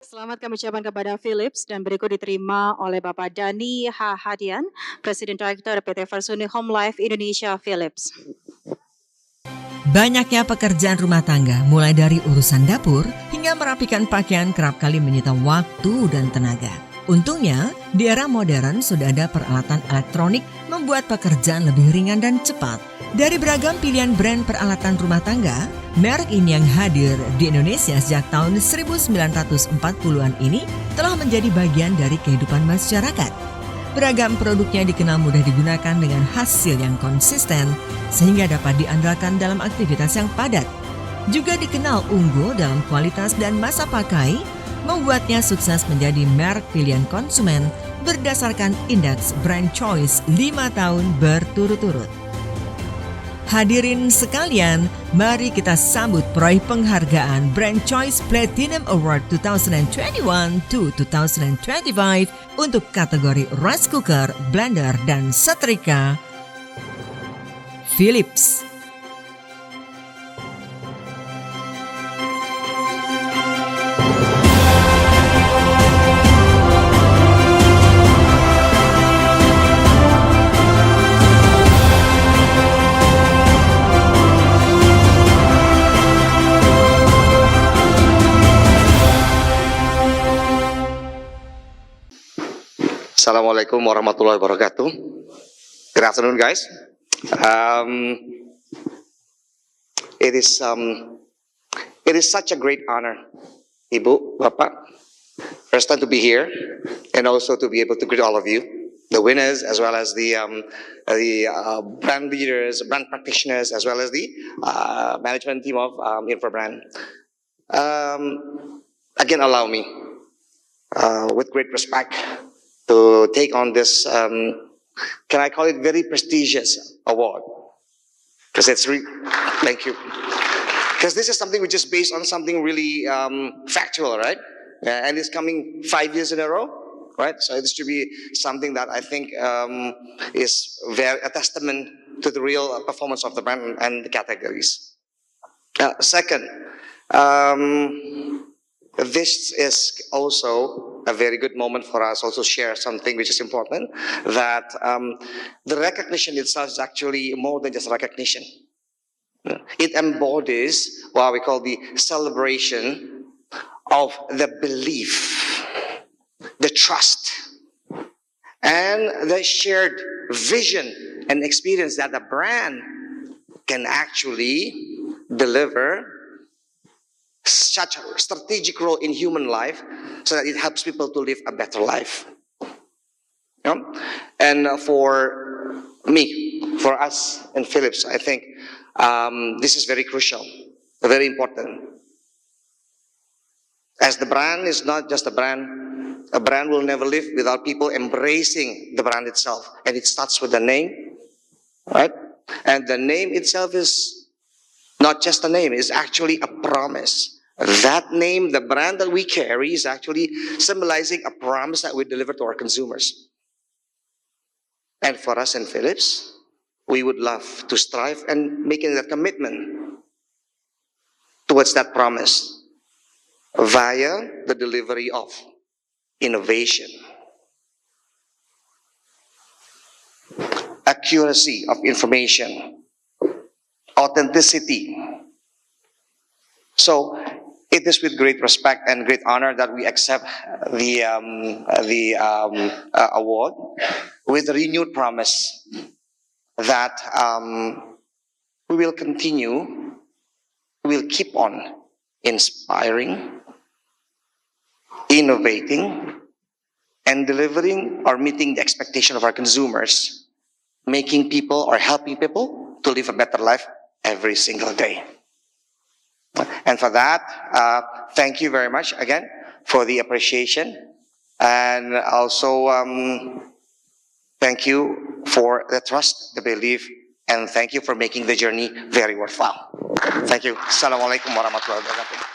Selamat kami ucapkan kepada Philips dan berikut diterima oleh Bapak Dani H. Hadian, Presiden Direktur PT Versuni Home Life Indonesia Philips. Banyaknya pekerjaan rumah tangga, mulai dari urusan dapur hingga merapikan pakaian kerap kali menyita waktu dan tenaga. Untungnya, di era modern sudah ada peralatan elektronik membuat pekerjaan lebih ringan dan cepat. Dari beragam pilihan brand peralatan rumah tangga, merek ini yang hadir di Indonesia sejak tahun 1940-an ini telah menjadi bagian dari kehidupan masyarakat. Beragam produknya dikenal mudah digunakan dengan hasil yang konsisten sehingga dapat diandalkan dalam aktivitas yang padat. Juga dikenal unggul dalam kualitas dan masa pakai, membuatnya sukses menjadi merek pilihan konsumen berdasarkan indeks brand choice 5 tahun berturut-turut. Hadirin sekalian, mari kita sambut peraih penghargaan Brand Choice Platinum Award 2021 to 2025 untuk kategori rice cooker, blender, dan setrika, Philips. Assalamualaikum warahmatullahi wabarakatuh. Good afternoon, guys. It is such a great honor, Ibu, Bapak, first time to be here, and also to be able to greet all of you, the winners, as well as the brand leaders, brand practitioners, as well as the management team of Infrabrand. Again, allow me, with great respect, to take on this, can I call it very prestigious award? Because it's thank you. Because this is something which is based on something really factual, right? And it's coming 5 years in a row, right? So it should be something that I think is a testament to the real performance of the brand and the categories. Second, this is also a very good moment for us also share something which is important, that the recognition itself is actually more than just recognition. It embodies what we call the celebration of the belief, the trust, and the shared vision and experience that the brand can actually deliver such a strategic role in human life so that it helps people to live a better life. Yeah? And for me, for us in Philips, I think this is very crucial, very important. As the brand is not just a brand will never live without people embracing the brand itself. And it starts with the name, right? And the name itself is not just a name, it's actually a promise. That name, the brand that we carry, is actually symbolizing a promise that we deliver to our consumers. And for us in Philips, we would love to strive and making that commitment towards that promise via the delivery of innovation, accuracy of information, authenticity. So it is with great respect and great honor that we accept the award with a renewed promise that we will continue, we will keep on inspiring, innovating, and delivering or meeting the expectation of our consumers, making people or helping people to live a better life every single day. And for that, thank you very much again for the appreciation, and also thank you for the trust, the belief, and thank you for making the journey very worthwhile. Thank you. Assalamualaikum warahmatullahi wabarakatuh.